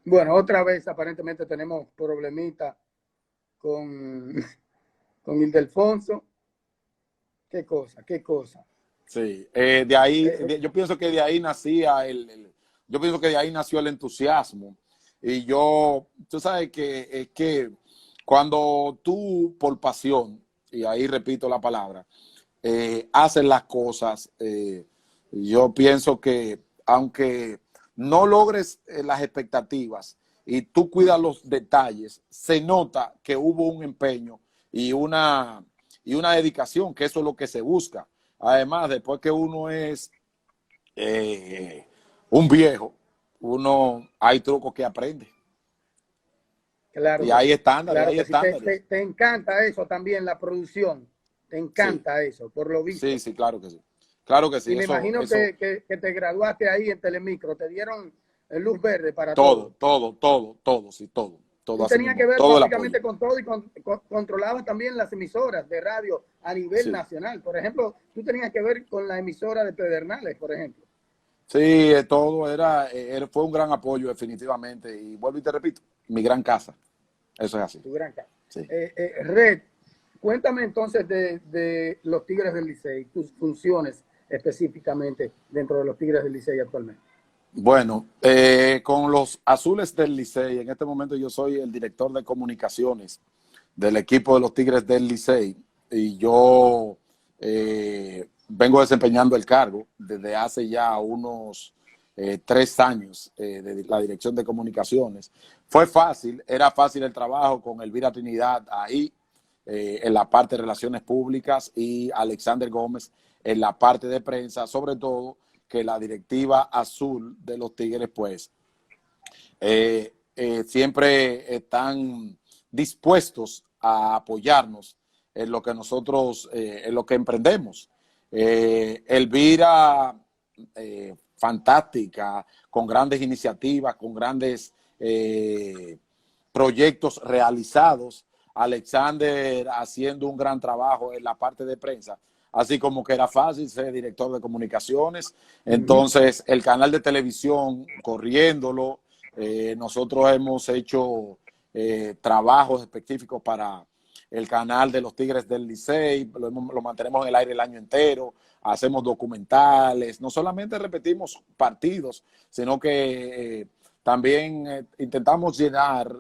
Bueno, otra vez aparentemente tenemos problemita con Ildefonso. ¿Qué cosa?
Sí, de ahí, yo pienso que de ahí nacía yo pienso que de ahí nació el entusiasmo. Y tú sabes que es que cuando tú por pasión, y ahí repito la palabra, haces las cosas, yo pienso que aunque no logres las expectativas y tú cuidas los detalles, se nota que hubo un empeño y una dedicación, que eso es lo que se busca. Además, después que uno es un viejo, hay trucos que aprende.
Claro,
y hay estándares,
claro
hay
que sí.
estándares.
Te encanta eso también, la producción. Te encanta eso, por lo visto.
Sí, sí, claro que sí. Claro que sí.
Y me imagino que te graduaste ahí en Telemicro, te dieron luz verde para todo.
Todo, sí, todo.
Tú
Así
tenías
mismo,
que ver
todo el apoyo.
básicamente con todo y controlabas también las emisoras de radio a nivel nacional. Por ejemplo, tú tenías que ver con la emisora de Pedernales, por ejemplo.
Sí, todo fue un gran apoyo definitivamente. Y vuelvo y te repito, mi gran casa. Eso es así.
Tu gran casa.
Sí.
Red, cuéntame entonces de los Tigres del Licey, tus funciones específicamente dentro de los Tigres del Licey actualmente.
Bueno, con los Azules del Licey, en este momento yo soy el director de comunicaciones del equipo de los Tigres del Licey y yo vengo desempeñando el cargo desde hace ya unos 3 años de la dirección de comunicaciones. Era fácil el trabajo con Elvira Trinidad ahí en la parte de relaciones públicas y Alexander Gómez en la parte de prensa, sobre todo que la directiva azul de los Tigres, pues, siempre están dispuestos a apoyarnos en lo que nosotros, en lo que emprendemos. Elvira, fantástica, con grandes iniciativas, con grandes proyectos realizados. Alexander haciendo un gran trabajo en la parte de prensa. Así como que era fácil ser director de comunicaciones. Entonces, el canal de televisión, corriéndolo, nosotros hemos hecho trabajos específicos para el canal de los Tigres del Licey, lo mantenemos en el aire el año entero, hacemos documentales, no solamente repetimos partidos, sino que también intentamos llenar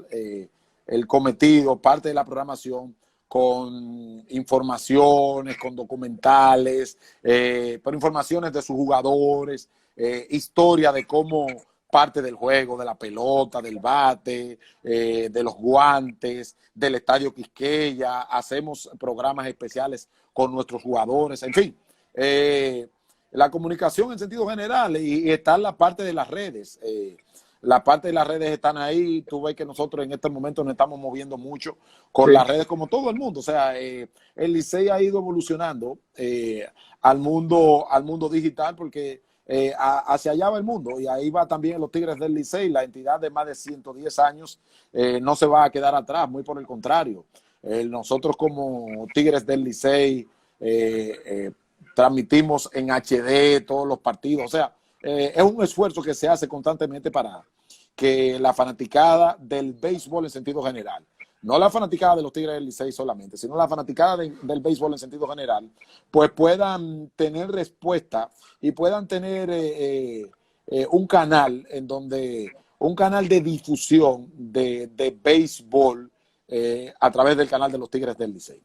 el cometido, parte de la programación, con informaciones, con documentales, pero informaciones de sus jugadores, historia de cómo parte del juego, de la pelota, del bate, de los guantes, del Estadio Quisqueya. Hacemos programas especiales con nuestros jugadores, en fin. La comunicación en sentido general y está en la parte de las redes. La parte de las redes están ahí. Tú ves que nosotros en este momento nos estamos moviendo mucho con las redes como todo el mundo. O sea, el Licey ha ido evolucionando al mundo digital porque hacia allá va el mundo y ahí va también los Tigres del Licey. La entidad de más de 110 años no se va a quedar atrás, muy por el contrario. Nosotros como Tigres del Licey transmitimos en HD todos los partidos. O sea, es un esfuerzo que se hace constantemente para que la fanaticada del béisbol en sentido general, no la fanaticada de los Tigres del Licey solamente, sino la fanaticada del béisbol en sentido general, pues puedan tener respuesta y puedan tener un canal un canal de difusión de béisbol a través del canal de los Tigres del Licey.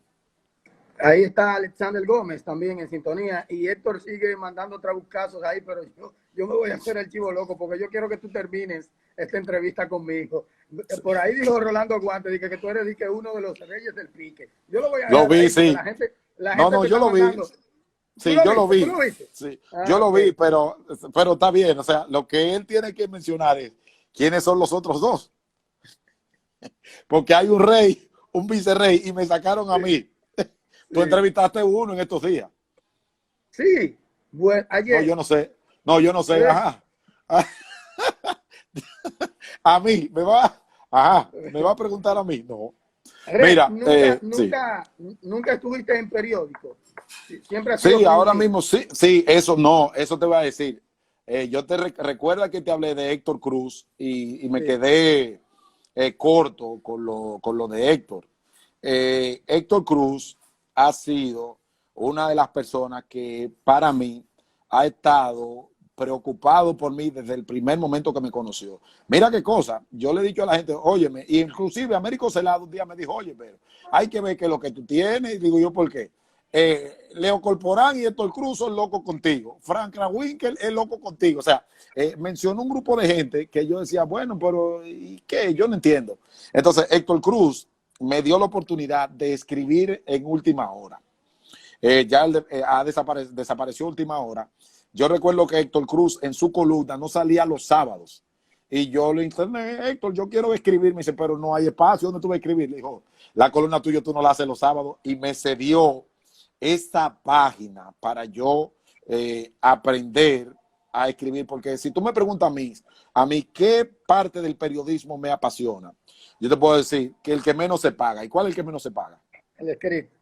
Ahí está Alexander Gómez también en sintonía y Héctor sigue mandando trabucazos ahí, pero yo me voy a hacer el chivo loco porque yo quiero que tú termines esta entrevista conmigo. Por ahí dijo Rolando Guante, dije que tú eres uno de los reyes del pique. Yo lo voy a
Lo vi, ahí, sí.
La gente
no, yo lo vi. Sí, yo lo vi. Sí, yo lo vi, pero está bien. O sea, lo que él tiene que mencionar es quiénes son los otros dos. Porque hay un rey, un vicerrey, y me sacaron a mí. Tú entrevistaste uno en estos días.
Sí, bueno, ayer.
No, yo no sé. Ajá. A mí, me va a preguntar a mí. No.
Mira, nunca estuviste en periódico. Siempre has sido
ahora mismo sí, eso te voy a decir. Yo recuerda que te hablé de Héctor Cruz y me quedé corto con lo de Héctor. Héctor Cruz ha sido una de las personas que para mí ha estado preocupado por mí desde el primer momento que me conoció. Mira qué cosa, yo le he dicho a la gente, óyeme, y inclusive Américo Celado un día me dijo, oye, pero hay que ver que lo que tú tienes, y digo yo, ¿por qué? Leo Corporán y Héctor Cruz son locos contigo. Frank Krawinkel es loco contigo. O sea, mencionó un grupo de gente que yo decía, bueno, pero ¿y qué? Yo no entiendo. Entonces, Héctor Cruz me dio la oportunidad de escribir en última hora. Ya desapareció última hora. Yo recuerdo que Héctor Cruz en su columna no salía los sábados. Y yo le interné, Héctor, yo quiero escribir. Me dice, pero no hay espacio donde tú vas a escribir. Le dijo, la columna tuya tú no la haces los sábados. Y me cedió esta página para yo aprender a escribir. Porque si tú me preguntas a mí qué parte del periodismo me apasiona, yo te puedo decir que el que menos se paga. ¿Y cuál es el que menos se paga?
El escrito.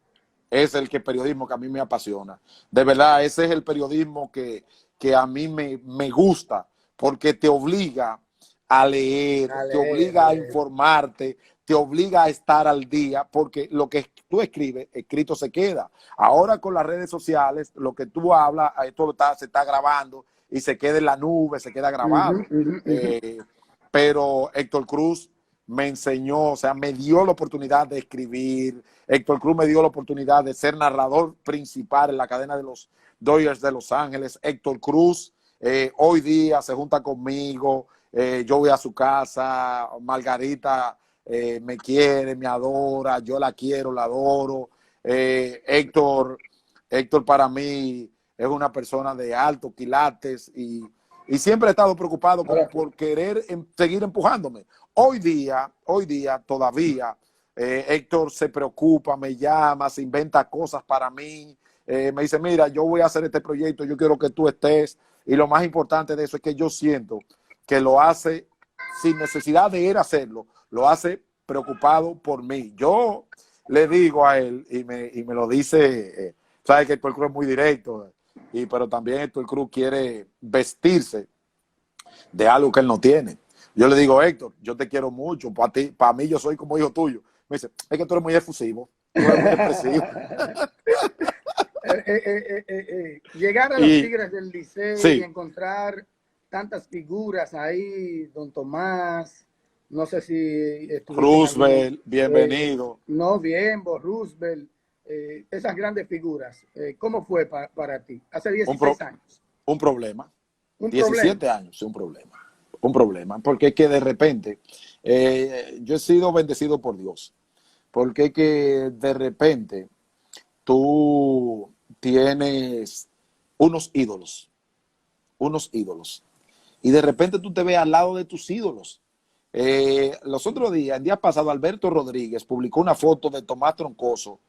Es el periodismo que a mí me apasiona. De verdad, ese es el periodismo que a mí me gusta, porque te obliga a leer, te obliga a informarte, te obliga a estar al día, porque lo que tú escribes, escrito se queda. Ahora con las redes sociales, lo que tú hablas, esto se está grabando y se queda en la nube, se queda grabado. Pero Héctor Cruz me enseñó, o sea, me dio la oportunidad de escribir. Héctor Cruz me dio la oportunidad de ser narrador principal en la cadena de los Dodgers de Los Ángeles. Héctor Cruz hoy día se junta conmigo, yo voy a su casa, Margarita me quiere, me adora, yo la quiero, la adoro. Héctor para mí es una persona de altos quilates y siempre he estado preocupado por querer seguir empujándome. Hoy día todavía, Héctor se preocupa, me llama, se inventa cosas para mí. Me dice, mira, yo voy a hacer este proyecto, yo quiero que tú estés. Y lo más importante de eso es que yo siento que lo hace sin necesidad de él hacerlo, lo hace preocupado por mí. Yo le digo a él, y me lo dice, sabes que Héctor Cruz es muy directo, pero también Héctor Cruz quiere vestirse de algo que él no tiene. Yo le digo, Héctor, yo te quiero mucho, para mí yo soy como hijo tuyo. Me dice, es que tú eres muy efusivo, tú eres muy expresivo.
Llegar a los Tigres del Licey y encontrar tantas figuras ahí, don Tomás, no sé si...
Roosevelt, bienvenido.
No, bien, vos, Roosevelt, esas grandes figuras, ¿cómo fue para ti? Hace 16 años.
Un problema. 17 años, un problema. Un problema, porque es que de repente yo he sido bendecido por Dios, porque es que de repente tú tienes unos ídolos, y de repente tú te ves al lado de tus ídolos. Los otros días, el día pasado, Alberto Rodríguez publicó una foto de Tomás Troncoso,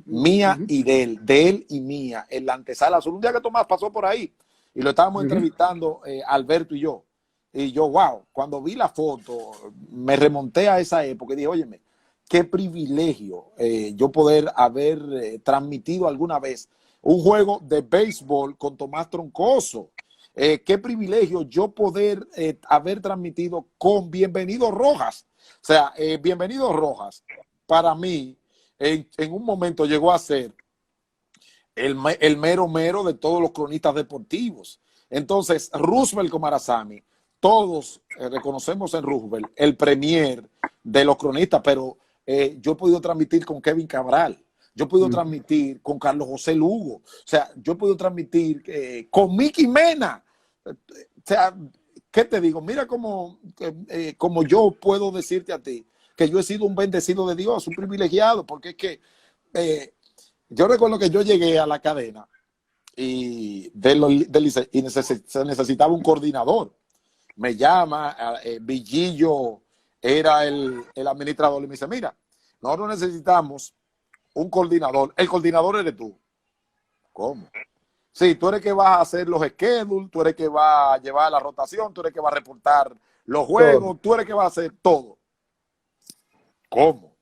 mía y de él y mía, en la antesala azul. Un día que Tomás pasó por ahí y lo estábamos entrevistando, Alberto y yo. Y yo, wow, cuando vi la foto, me remonté a esa época y dije, óyeme, qué privilegio yo poder haber transmitido alguna vez un juego de béisbol con Tomás Troncoso. Qué privilegio yo poder haber transmitido con Bienvenido Rojas. O sea, Bienvenido Rojas, para mí, en un momento llegó a ser el mero de todos los cronistas deportivos. Entonces, Roosevelt Comarazami, todos reconocemos en Roosevelt el premier de los cronistas, pero yo he podido transmitir con Kevin Cabral, yo he podido transmitir con Carlos José Lugo, o sea, yo he podido transmitir con Mickey Mena. O sea, ¿qué te digo? Mira como yo puedo decirte a ti que yo he sido un bendecido de Dios, un privilegiado, porque es que yo recuerdo que yo llegué a la cadena y se necesitaba un coordinador. Me llama, Villillo era el administrador y me dice, mira, nosotros necesitamos un coordinador. El coordinador eres tú. ¿Cómo? Sí, tú eres que vas a hacer los schedules, tú eres que vas a llevar la rotación, tú eres que vas a reportar los juegos, tú eres que vas a hacer todo. ¿Cómo?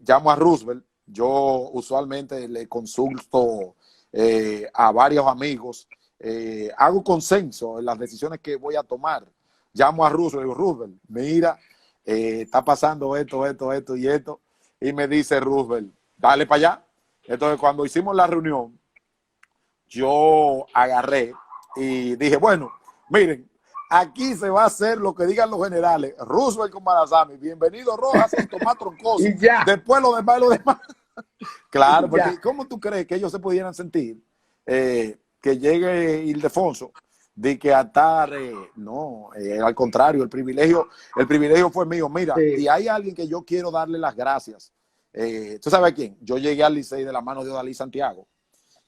Llamo a Roosevelt. Yo usualmente le consulto a varios amigos, hago consenso en las decisiones que voy a tomar. Llamo a Roosevelt, digo, Roosevelt, mira, está pasando esto y esto. Y me dice Roosevelt, dale para allá. Entonces, cuando hicimos la reunión, yo agarré y dije, bueno, miren, aquí se va a hacer lo que digan los generales. Roosevelt con Comarazami, Bienvenido Rojas y Tomás Troncoso.
Y ya.
Después lo demás. Claro, porque ¿cómo tú crees que ellos se pudieran sentir que llegue Ildefonso de que atar? No, al contrario, el privilegio fue mío. Mira,
Sí.
y hay alguien que yo quiero darle las gracias. ¿Tú sabes a quién? Yo llegué al Licey de la mano de Odalí Santiago,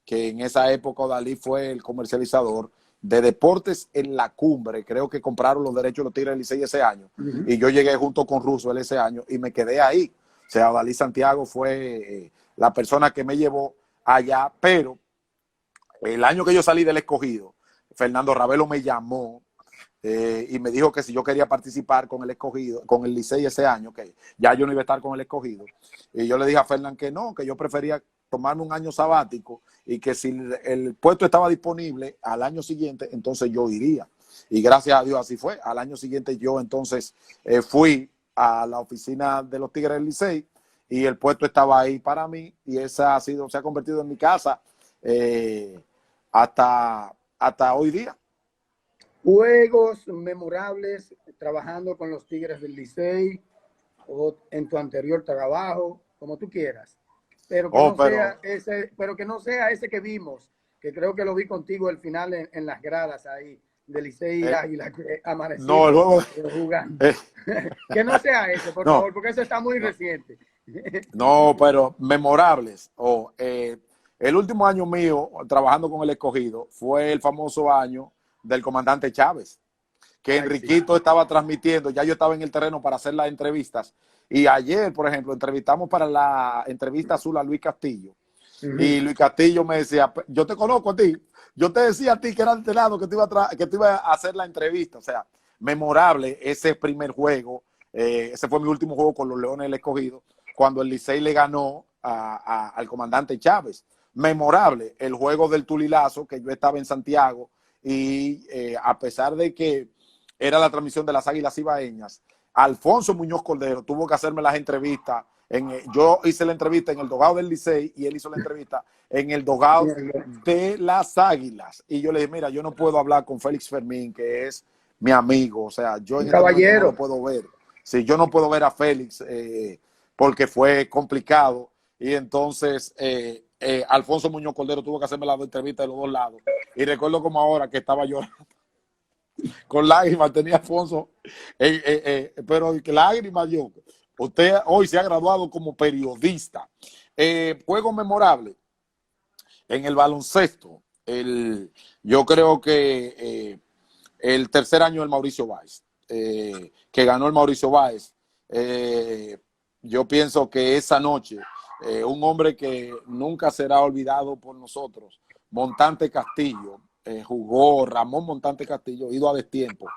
que en esa época Odalí fue el comercializador de Deportes en la Cumbre. Creo que compraron los derechos de los Tigres del Licey ese año. Y yo llegué junto con Roosevelt ese año y me quedé ahí. O sea, Odalí Santiago fue la persona que me llevó allá, pero el año que yo salí del Escogido, Fernando Ravelo me llamó y me dijo que si yo quería participar con el Escogido, con el Licey ese año, que ya yo no iba a estar con el Escogido. Y yo le dije a Fernán que no, que yo prefería tomarme un año sabático y que si el puesto estaba disponible al año siguiente, entonces yo iría. Y gracias a Dios así fue. Al año siguiente yo entonces fui a la oficina de los Tigres del Licey y el puesto estaba ahí para mí y esa se ha convertido en mi casa hasta hoy día.
Juegos memorables trabajando con los Tigres del Licey o en tu anterior trabajo, como tú quieras, pero que no sea ese que vimos, que creo que lo vi contigo al final en las gradas ahí del Licey y Águila, amanecido
no, luego,
jugando. Que no sea ese, por favor, porque eso está muy reciente.
No, pero memorables. El último año mío trabajando con el Escogido fue el famoso año del comandante Chávez, que Enriquito estaba transmitiendo. Ya yo estaba en el terreno para hacer las entrevistas. Y ayer, por ejemplo, entrevistamos para la entrevista azul a Luis Castillo. Y Luis Castillo me decía, yo te conozco a ti. Yo te decía a ti que era el lado que te iba a hacer la entrevista. O sea, memorable ese primer juego. Ese fue mi último juego con los Leones del Escogido, cuando el Licey le ganó al comandante Chávez. Memorable el juego del Tulilazo, que yo estaba en Santiago y a pesar de que era la transmisión de las Águilas Ibaeñas, Alfonso Muñoz Cordero tuvo que hacerme las entrevistas. Yo hice la entrevista en el dogado del Licey y él hizo la entrevista en el dogado de las Águilas. Y yo le dije, mira, yo no puedo hablar con Félix Fermín, que es mi amigo. O sea, yo en este momento no lo puedo ver. Sí, yo no puedo ver a Félix porque fue complicado. Y entonces Alfonso Muñoz Cordero tuvo que hacerme la entrevista de los dos lados. Y recuerdo como ahora que estaba llorando. Con lágrimas tenía Alfonso, pero lágrimas yo. Usted hoy se ha graduado como periodista. Juego memorable en el baloncesto. Yo creo que el tercer año del Mauricio Báez, que ganó el Mauricio Báez. Yo pienso que esa noche, un hombre que nunca será olvidado por nosotros, Montante Castillo, jugó Ramón Montante Castillo, ido a destiempo.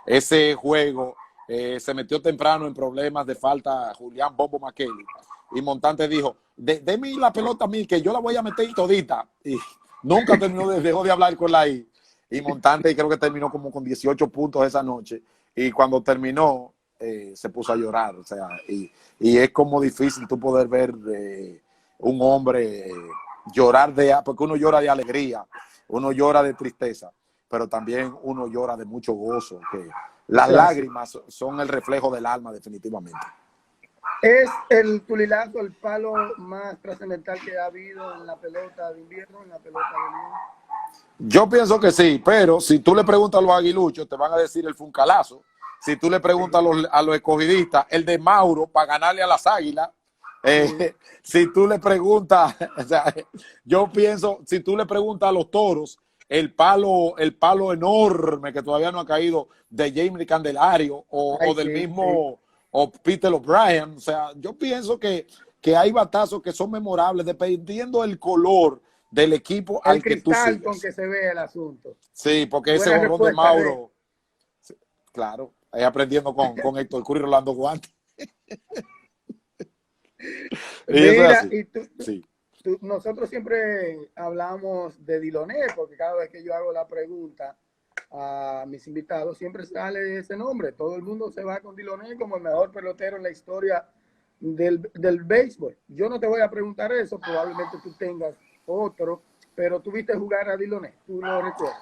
Ese juego se metió temprano en problemas de falta Julián Bombo Maqueli. Y Montante dijo, deme la pelota a mí, que yo la voy a meter todita. Y nunca dejó de hablar con la I. Y Montante creo que terminó como con 18 puntos esa noche. Y cuando terminó, se puso a llorar. O sea, y es como difícil tú poder ver un hombre llorar porque uno llora de alegría. Uno llora de tristeza, pero también uno llora de mucho gozo. Que las lágrimas son el reflejo del alma, definitivamente.
¿Es el Tulilazo el palo más trascendental que ha habido en la pelota de invierno, en la pelota de invierno?
Yo pienso que sí, pero si tú le preguntas a los aguiluchos, te van a decir el Funcalazo. Si tú le preguntas a los escogidistas, el de Mauro para ganarle a las Águilas. Si tú le preguntas, o sea, yo pienso, si tú le preguntas a los Toros, el palo enorme que todavía no ha caído de Jamie Candelario o del mismo o Peter O'Brien. O sea, yo pienso que hay batazos que son memorables dependiendo del color del equipo al que tú sigas.
Con que se ve el asunto.
Sí, porque ese borrón de Mauro, claro, ahí aprendiendo con Héctor Curry y Rolando Guante.
Mira, y nosotros siempre hablamos de Diloné, porque cada vez que yo hago la pregunta a mis invitados, siempre sale ese nombre. Todo el mundo se va con Diloné como el mejor pelotero en la historia del béisbol. Yo no te voy a preguntar eso, probablemente tú tengas otro, pero tú viste jugar a Diloné, ¿tú lo recuerdas?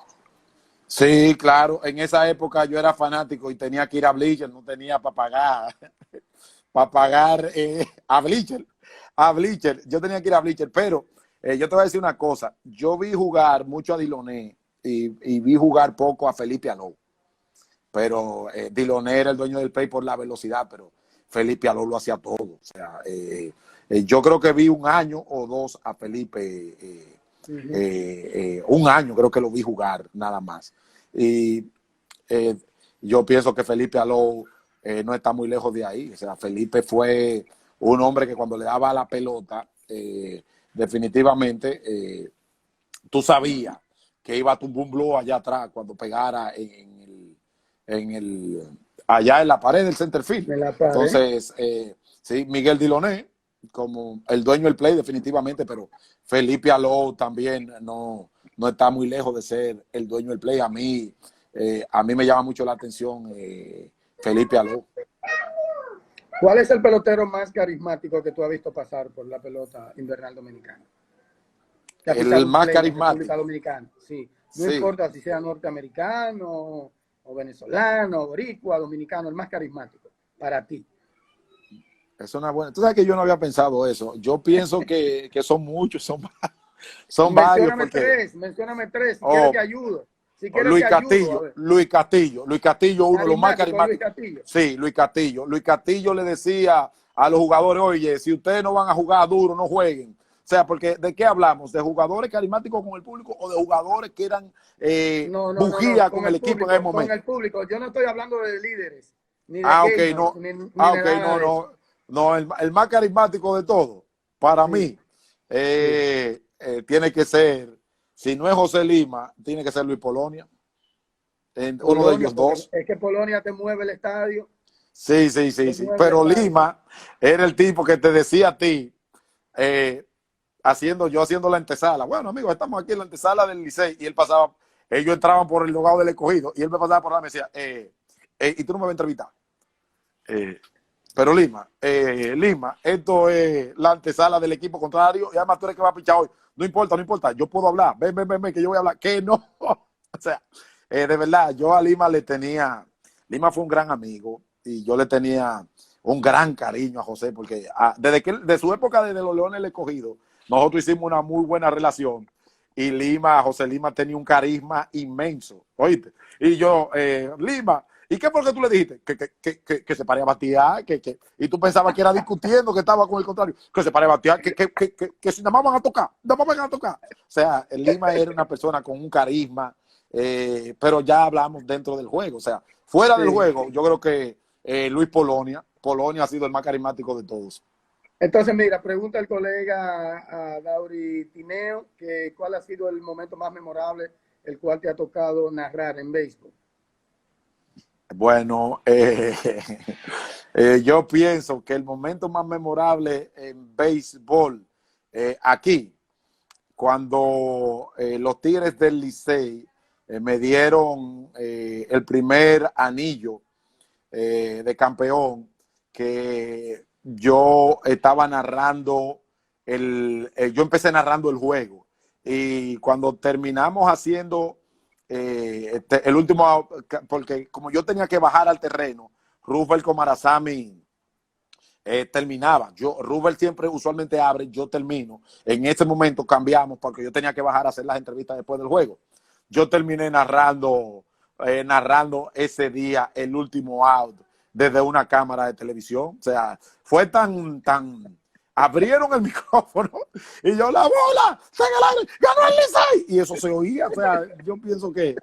Sí, claro. En esa época yo era fanático y tenía que ir a Bleacher, no tenía para pagar a Bleacher. a Bleacher, yo tenía que ir a Bleacher, pero yo te voy a decir una cosa, yo vi jugar mucho a Diloné y vi jugar poco a Felipe Alou, pero Diloné era el dueño del play por la velocidad, pero Felipe Alou lo hacía todo, o sea, yo creo que vi un año o dos a Felipe, un año creo que lo vi jugar nada más, y yo pienso que Felipe Alou no está muy lejos de ahí. O sea, Felipe fue un hombre que cuando le daba la pelota, definitivamente, tú sabías que iba a tumbar un blow allá atrás cuando pegara allá en la pared del center field. Entonces, sí, Miguel Diloné, como el dueño del play, definitivamente, pero Felipe Alou también no está muy lejos de ser el dueño del play. A mí me llama mucho la atención Felipe Alou.
¿Cuál es el pelotero más carismático que tú has visto pasar por la pelota invernal dominicana?
El más carismático.
Dominicana, sí. No importa si sea norteamericano o venezolano, boricua, dominicano, el más carismático para ti.
Es una buena. Tú sabes que yo no había pensado eso. Yo pienso que son muchos, son varios.
Mencióname tres, si quieres que ayudo. Si
Luis Castillo, uno de los más carismáticos. Sí, Luis Castillo. Luis Castillo le decía a los jugadores, oye, si ustedes no van a jugar duro, no jueguen. O sea, porque ¿de qué hablamos? ¿De jugadores carismáticos con el público o de jugadores que eran bujía con el equipo en ese momento?
Con el público. Yo no estoy hablando de líderes. Ni de
no, el más carismático de todos, para mí, tiene que ser, si no es José Lima, tiene que ser Luis Polonia. Uno de ellos dos.
Es que Polonia te mueve el estadio.
Sí. Pero Lima era el tipo que te decía a ti, haciendo la antesala. Bueno, amigos, estamos aquí en la antesala del Licey. Y él pasaba, ellos entraban por el lugar del escogido. Y él me pasaba por ahí y me decía, y tú no me vas a entrevistar. Pero Lima, esto es la antesala del equipo contrario. Y además tú eres que va a pichar hoy. No importa, yo puedo hablar. Ven, que yo voy a hablar. Que no. O sea, de verdad, yo a Lima Lima fue un gran amigo y yo le tenía un gran cariño a José porque de su época de los Leones del Escogido, nosotros hicimos una muy buena relación y José Lima tenía un carisma inmenso, ¿oíste? Y yo, Lima, ¿y qué fue lo que tú le dijiste? Que se pare a batear, y tú pensabas que era discutiendo, que estaba con el contrario, que se pare a batear, que si nada más van a tocar. O sea, Lima era una persona con un carisma, pero ya hablamos dentro del juego. O sea, fuera del juego, yo creo que Luis Polonia ha sido el más carismático de todos.
Entonces, mira, pregunta el colega a Dauri Tineo, que ¿cuál ha sido el momento más memorable el cual te ha tocado narrar en béisbol?
Bueno, yo pienso que el momento más memorable en béisbol aquí, cuando los Tigres del Licey me dieron el primer anillo de campeón, que yo estaba narrando, yo empecé narrando el juego y cuando terminamos haciendo el último, porque como yo tenía que bajar al terreno, Rubel Comarazami terminaba. Rubel siempre usualmente abre, yo termino. En ese momento cambiamos porque yo tenía que bajar a hacer las entrevistas después del juego. Yo terminé narrando ese día el último out desde una cámara de televisión. O sea, fue tan abrieron el micrófono y yo, la bola, está en el aire, ganó el Licey. Y eso se oía. O sea, yo pienso que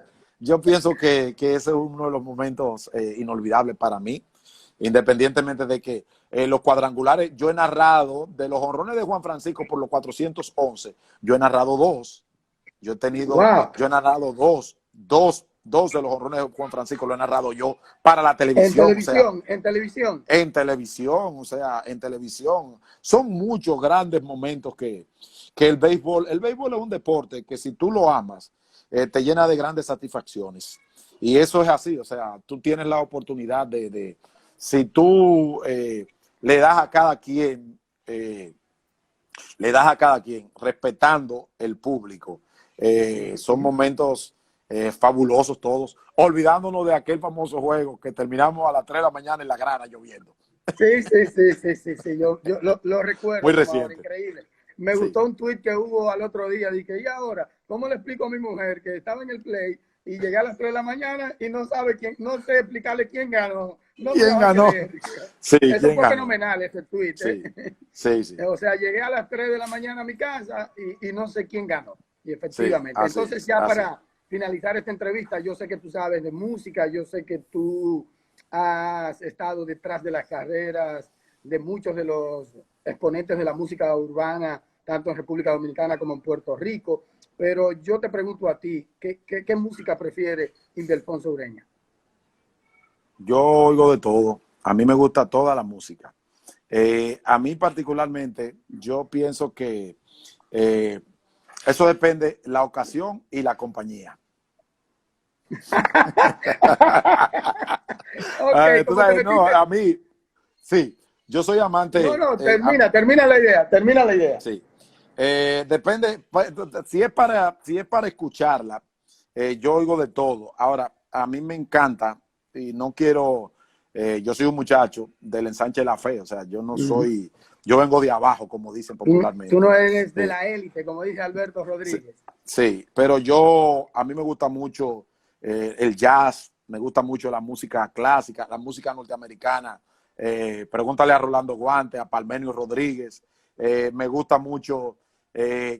ese es uno de los momentos inolvidables para mí, independientemente de que los cuadrangulares, yo he narrado de los jonrones de Juan Francisco por los 411, yo he narrado dos. Yo he narrado dos de los jonrones de Juan Francisco, lo he narrado yo para la televisión.
En televisión.
O sea, en televisión. Son muchos grandes momentos que el béisbol es un deporte que si tú lo amas, te llena de grandes satisfacciones. Y eso es así, o sea, tú tienes la oportunidad si tú le das a cada quien, respetando el público. Son momentos fabulosos todos, olvidándonos de aquel famoso juego que terminamos a las 3 de la mañana en la grana lloviendo.
Sí. Yo lo recuerdo.
Muy reciente.
Increíble. Me gustó un tweet que hubo al otro día. Dije, ¿y ahora? ¿Cómo le explico a mi mujer que estaba en el play y llegué a las 3 de la mañana y no sabe quién, no sé explicarle quién ganó? No me
¿Quién
lo va a
ganó?
creer.
Sí,
Eso fue
ganó?
fenomenal, ese tweet.
Sí.
O sea, llegué a las 3 de la mañana a mi casa y no sé quién ganó. Y
Sí,
efectivamente. Entonces, ya para finalizar esta entrevista, yo sé que tú sabes de música, yo sé que tú has estado detrás de las carreras de muchos de los exponentes de la música urbana, tanto en República Dominicana como en Puerto Rico. Pero yo te pregunto a ti, ¿qué música prefiere Ildefonso Ureña?
Yo oigo de todo. A mí me gusta toda la música. A mí particularmente, yo pienso que eso depende la ocasión y la compañía.
Okay,
tú sabes, no, a mí, sí, yo soy amante.
No, termina la idea.
Sí. Depende, si es para escucharla, yo oigo de todo. Ahora, a mí me encanta, y no quiero, yo soy un muchacho del ensanche de la fe, o sea, yo no soy, yo vengo de abajo, como dicen popularmente.
Tú no eres de la élite, como dice Alberto Rodríguez.
Sí, pero a mí me gusta mucho el jazz, me gusta mucho la música clásica, la música norteamericana. Pregúntale a Rolando Guante, a Palmenio Rodríguez. Me gusta mucho,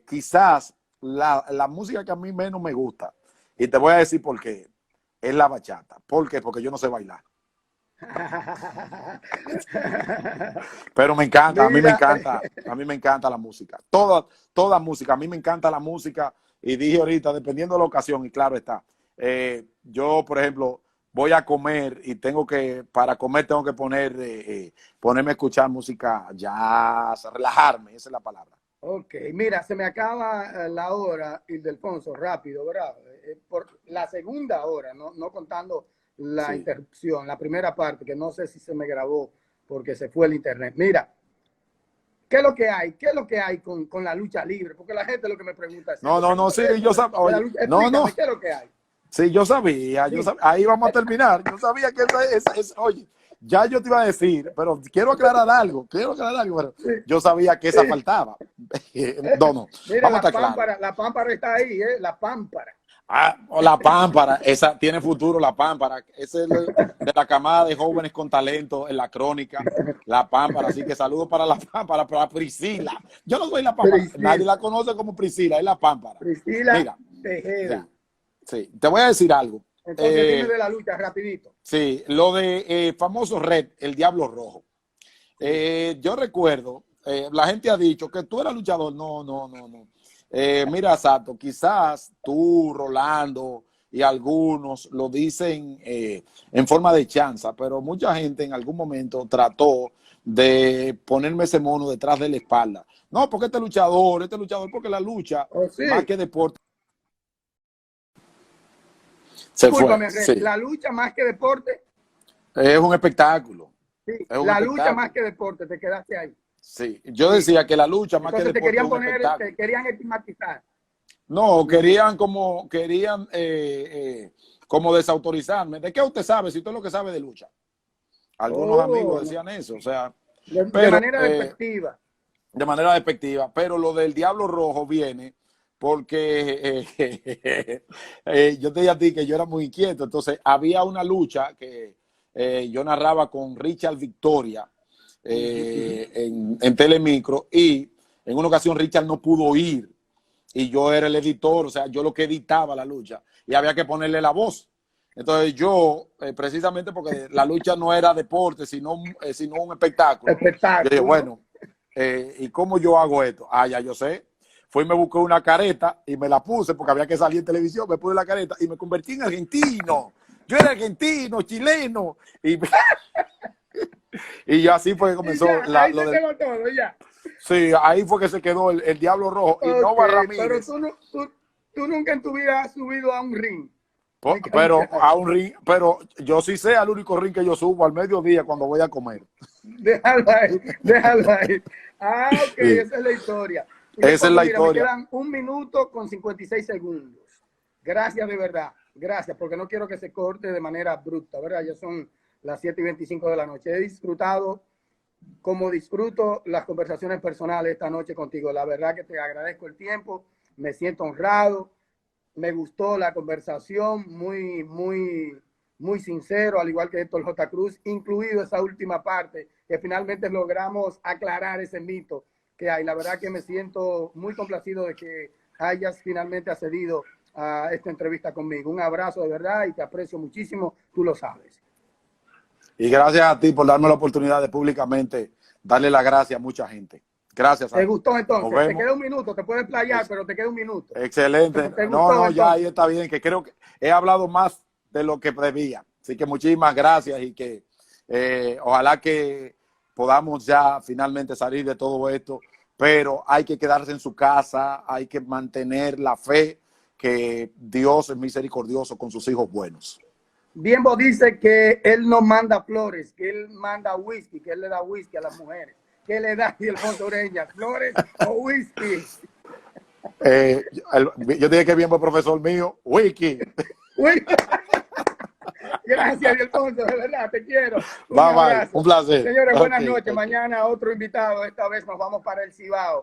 quizás la música que a mí menos me gusta, y te voy a decir por qué, es la bachata. ¿Por qué? Porque yo no sé bailar. Pero me encanta, a mí me encanta la música. Toda música, a mí me encanta la música. Y dije ahorita, dependiendo de la ocasión, y claro está, yo, por ejemplo, voy a comer y para comer tengo que ponerme a escuchar música jazz, relajarme, esa es la palabra.
Ok, mira, se me acaba la hora, Ildefonso, rápido, ¿verdad? Por la segunda hora, no contando la interrupción, la primera parte, que no sé si se me grabó porque se fue el internet. Mira, ¿qué es lo que hay? ¿Qué es lo que hay con la lucha libre? Porque la gente lo que me pregunta es
No, sí, yo sabía.
Explícame, ¿qué es lo que hay?
Sí, yo sabía, ahí vamos a terminar. Yo sabía que oye, ya yo te iba a decir, pero quiero aclarar algo, pero yo sabía que esa faltaba. No,
Mira,
vamos a estar claros.
La pámpara está ahí, la pámpara.
La pámpara, esa tiene futuro, la pámpara. Esa es de la camada de jóvenes con talento en la crónica, la pámpara. Así que saludos para la pámpara, para Priscila. Yo no soy la pámpara, nadie la conoce como Priscila, es la pámpara.
Priscila
Mira,
Tejeda.
Sí, te voy a decir algo.
Entonces, dime de la lucha rapidito.
Sí, lo de famoso Red, el Diablo Rojo. Yo recuerdo, la gente ha dicho que tú eras luchador. No. Mira, Sato, quizás tú, Rolando y algunos lo dicen en forma de chanza, pero mucha gente en algún momento trató de ponerme ese mono detrás de la espalda. No, porque este luchador, porque la lucha, más que deporte.
Discúlpame, la lucha más que deporte.
Es un espectáculo.
Sí, la lucha más que deporte, te quedaste ahí.
Sí, yo decía que la lucha más que deporte
te querían poner, te querían estigmatizar.
No, querían como desautorizarme. ¿De qué usted sabe si usted es lo que sabe de lucha? Algunos amigos decían eso, o sea.
De manera despectiva.
De manera despectiva, pero lo del Diablo Rojo viene porque yo te dije a ti que yo era muy inquieto, entonces había una lucha que yo narraba con Richard Victoria en Telemicro, y en una ocasión Richard no pudo ir y yo era el editor, o sea, yo lo que editaba la lucha y había que ponerle la voz. Entonces yo, precisamente porque la lucha no era deporte, sino un espectáculo. Yo dije, bueno, ¿y cómo yo hago esto? Ya yo sé. Fui y me busqué una careta y me la puse porque había que salir en televisión. Me puse la careta y me convertí en argentino. Yo era argentino, chileno. Y así fue que comenzó Sí, ahí fue que se quedó el Diablo Rojo. Y Nova Ramírez.
Pero tú nunca en tu vida has subido a un ring.
Pero yo sí sé al único ring que yo subo al mediodía cuando voy a comer.
Déjalo ahí. Ok, esa es la historia.
Esa es la historia.
Me quedan 1 minuto con 56 segundos. Gracias de verdad. Gracias, porque no quiero que se corte de manera abrupta, ¿verdad? Ya son las 7:25 de la noche. He disfrutado como disfruto las conversaciones personales esta noche contigo. La verdad que te agradezco el tiempo, me siento honrado, me gustó la conversación, muy sincero, al igual que Héctor J. Cruz, incluido esa última parte, que finalmente logramos aclarar ese mito que hay. La verdad que me siento muy complacido de que hayas finalmente accedido a esta entrevista conmigo. Un abrazo de verdad y te aprecio muchísimo, tú lo sabes.
Y gracias a ti por darme la oportunidad de públicamente darle las gracias a mucha gente. Gracias.
¿Te gustó entonces? Te queda un minuto, te puedes playar, pero te queda un minuto.
Excelente. No, ya ahí está bien, que creo que he hablado más de lo que debía. Así que muchísimas gracias y que ojalá que podamos ya finalmente salir de todo esto, pero hay que quedarse en su casa, hay que mantener la fe que Dios es misericordioso con sus hijos buenos.
Bienbo dice que él no manda flores, que él manda whisky, que él le da whisky a las mujeres. ¿Qué le da Ildefonso Ureña? ¿Flores o whisky?
Yo dije que bien fue profesor mío, whisky.
Gracias, Ildefonso, de verdad, te quiero.
Bye, un placer.
Señores, buenas noches. Mañana otro invitado. Esta vez nos vamos para el Cibao.